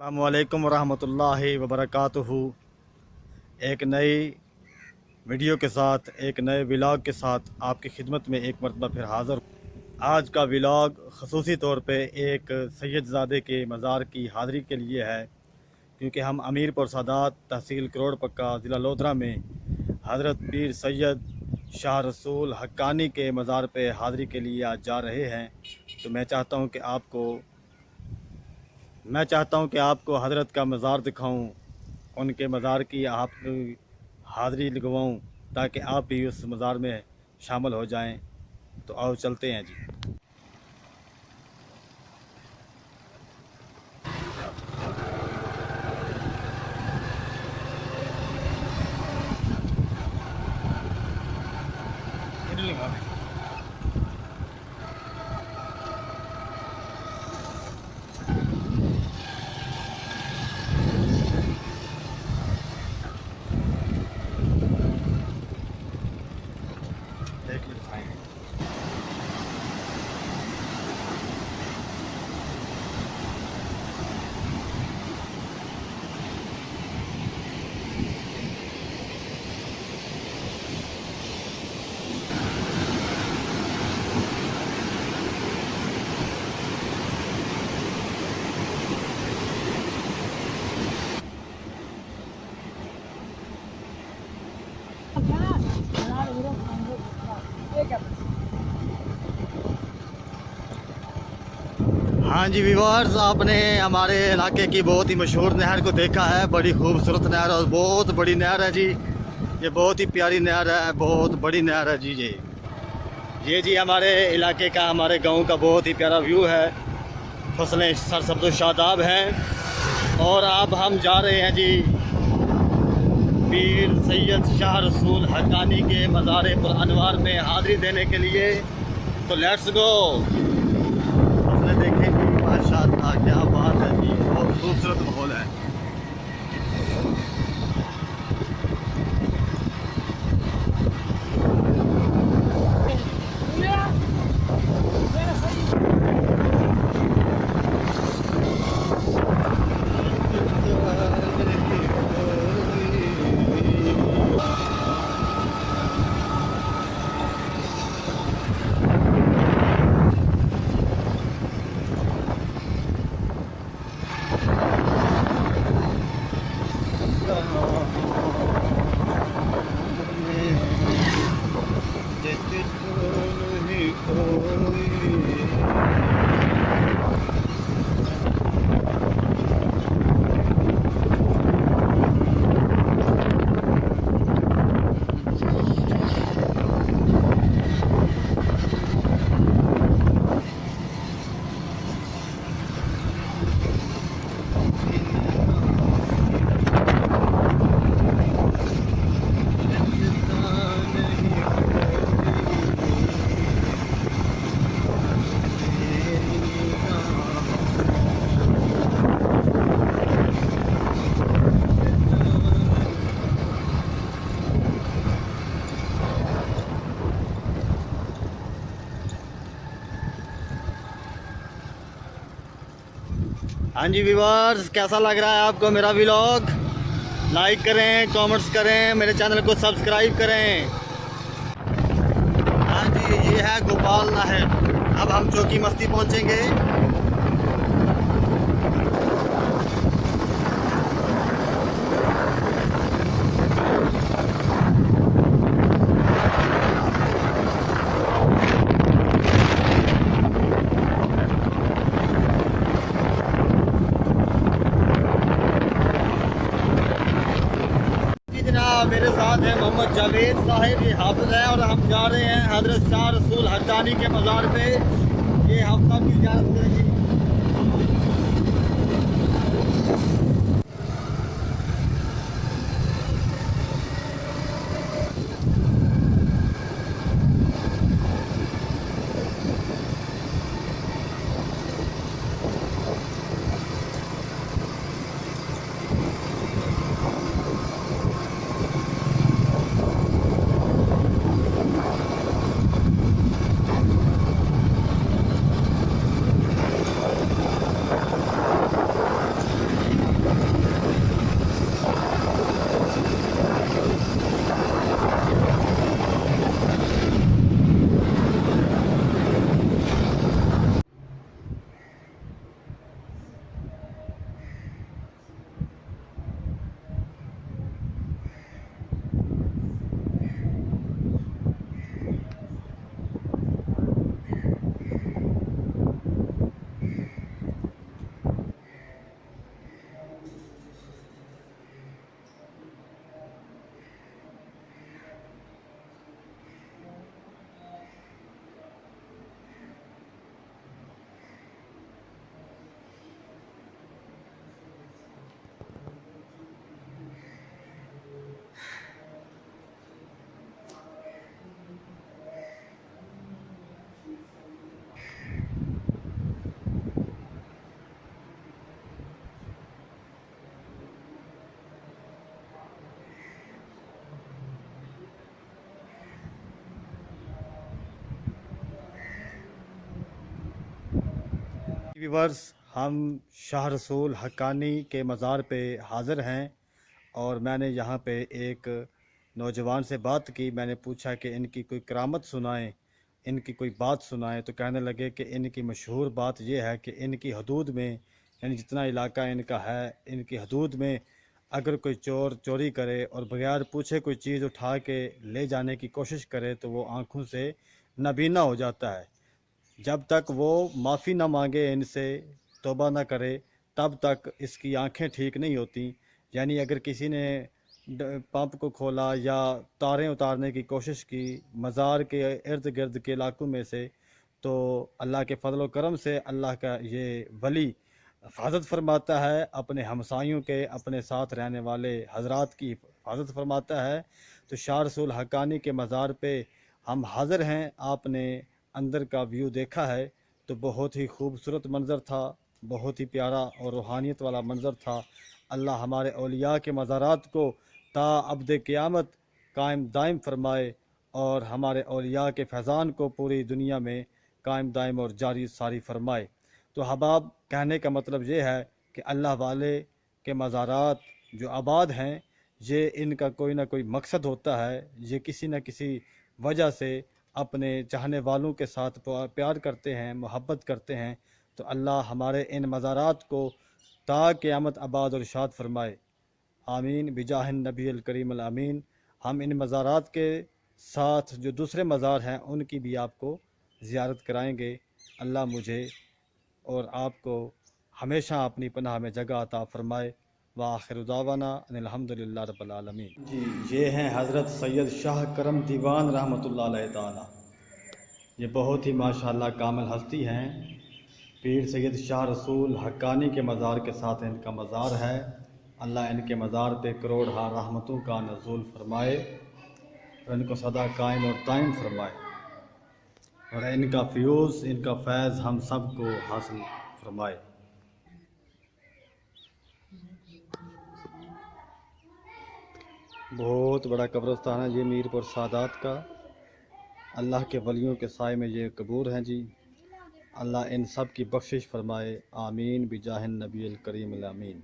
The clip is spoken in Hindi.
अस्सलामुअलैकुम वरहमतुल्लाहि वबरकातुहू। एक नई वीडियो के साथ, एक नए व्लॉग के साथ आपकी खिदमत में एक मरतबा फिर हाज़िर हूँ। आज का व्लॉग ख़ुसूसी तौर पे एक सैयदज़ादे के मज़ार की हाज़िरी के लिए है, क्योंकि हम अमीरपुर सादात तहसील करोड़ पक्का ज़िला लोधरा में हज़रत पीर सैयद शाह रसूल हक्कानी के मज़ार पे हाज़िरी के लिए आज जा रहे हैं। तो मैं चाहता हूँ कि आपको हज़रत का मज़ार दिखाऊं, उनके मज़ार की आपकी हाज़िरी लगवाऊं, ताकि आप भी उस मज़ार में शामिल हो जाएं। तो आओ चलते हैं जी। देख लो दिखाएं। हाँ जी व्यूअर्स, आपने हमारे इलाके की बहुत ही मशहूर नहर को देखा है। बड़ी खूबसूरत नहर और बहुत बड़ी नहर है जी। ये बहुत ही प्यारी नहर है, बहुत बड़ी नहर है जी। ये जी हमारे इलाके का, हमारे गांव का बहुत ही प्यारा व्यू है। फसलें सरसब्ज़ शादाब हैं और अब हम जा रहे हैं जी पीर सैयद शाह रसूल हक्कानी के मज़ार पुर अनवार में हाज़िरी देने के लिए। तो लेट्स गो। फसलें देखें जी, माशाअल्लाह क्या बात है जी, बहुत खूबसूरत माहौल है। हाँ जी व्यूअर्स, कैसा लग रहा है आपको मेरा व्लॉग? लाइक करें, कमेंट्स करें, मेरे चैनल को सब्सक्राइब करें। हाँ जी, ये है गोपाल नहर। अब हम चौकी मस्ती पहुंचेंगे। मेरे साथ है मोहम्मद जावेद साहिब, ये हाफिज है, और हम जा रहे हैं हज़रत शाह रसूल हक्कानी के मज़ार पे। ये हम सब की ज़ियारत करेंगे। व्यूवर्स, हम शाह रसूल हक्कानी के मज़ार पे हाज़िर हैं और मैंने यहाँ पे एक नौजवान से बात की। मैंने पूछा कि इनकी कोई करामत सुनाएं, इनकी कोई बात सुनाएं। तो कहने लगे कि इनकी मशहूर बात यह है कि इनकी हदूद में, यानी जितना इलाका इनका है, इनकी हदूद में अगर कोई चोर चोरी करे और बगैर पूछे कोई चीज़ उठा के ले जाने की कोशिश करे तो वो आँखों से नाबीना हो जाता है। जब तक वो माफ़ी ना मांगे, इनसे तौबा ना करे, तब तक इसकी आंखें ठीक नहीं होती। यानी अगर किसी ने पंप को खोला या तारें उतारने की कोशिश की मज़ार के इर्द गिर्द के इलाकों में से, तो अल्लाह के फजल व करम से अल्लाह का ये वली हिफाजत फरमाता है, अपने हमसायों के, अपने साथ रहने वाले हजरात की हिफाजत फरमाता है। तो शाह रसूल हक्कानी के मज़ार पे हम हाज़िर हैं। आपने अंदर का व्यू देखा है तो बहुत ही खूबसूरत मंज़र था, बहुत ही प्यारा और रूहानियत वाला मंज़र था। अल्लाह हमारे औलिया के मज़ारात को ता अब्द क़यामत कायम दायम फरमाए और हमारे औलिया के फैज़ान को पूरी दुनिया में कायम दायम और जारी सारी फरमाए। तो हबाब, कहने का मतलब ये है कि अल्लाह वाले के मज़ारात जो आबाद हैं, ये इनका कोई ना कोई मकसद होता है। ये किसी न किसी वजह से अपने चाहने वालों के साथ प्यार करते हैं, मोहब्बत करते हैं। तो अल्लाह हमारे इन मज़ारात को ता क़यामत आबाद और शाद फरमाए। आमीन बिजाहिन नबी अल करीम अल आमीन। हम इन मज़ारात के साथ जो दूसरे मज़ार हैं उनकी भी आपको ज़ियारत कराएंगे। अल्लाह मुझे और आपको हमेशा अपनी पनाह में जगह अता फ़रमाए। व आखिर दावाना अनिल हम्दुलिल्लाह रब्बिल आलमीन। जी, ये हैं हज़रत सैयद शाह करम दीवान रहमतुल्लाह अलैह ताला। ये बहुत ही माशाअल्लाह कामिल हस्ती हैं। पीर सैयद शाह रसूल हक्कानी के मज़ार के साथ इनका मज़ार है। अल्लाह इनके मज़ार पे करोड़ हा रहमतों का नज़ूल फरमाए और इनको सदा कायम और दायम फरमाए और इनका फ्यूज़, इनका फैज़ हम सब को हासिल फरमाए। बहुत बड़ा कब्रिस्तान है ये मीरपुर सादात का। अल्लाह के वलियों के साए में ये कबूर हैं जी। अल्लाह इन सब की बख्शिश फरमाए। आमीन बिजाहिन नबी अल करीम अल आमीन।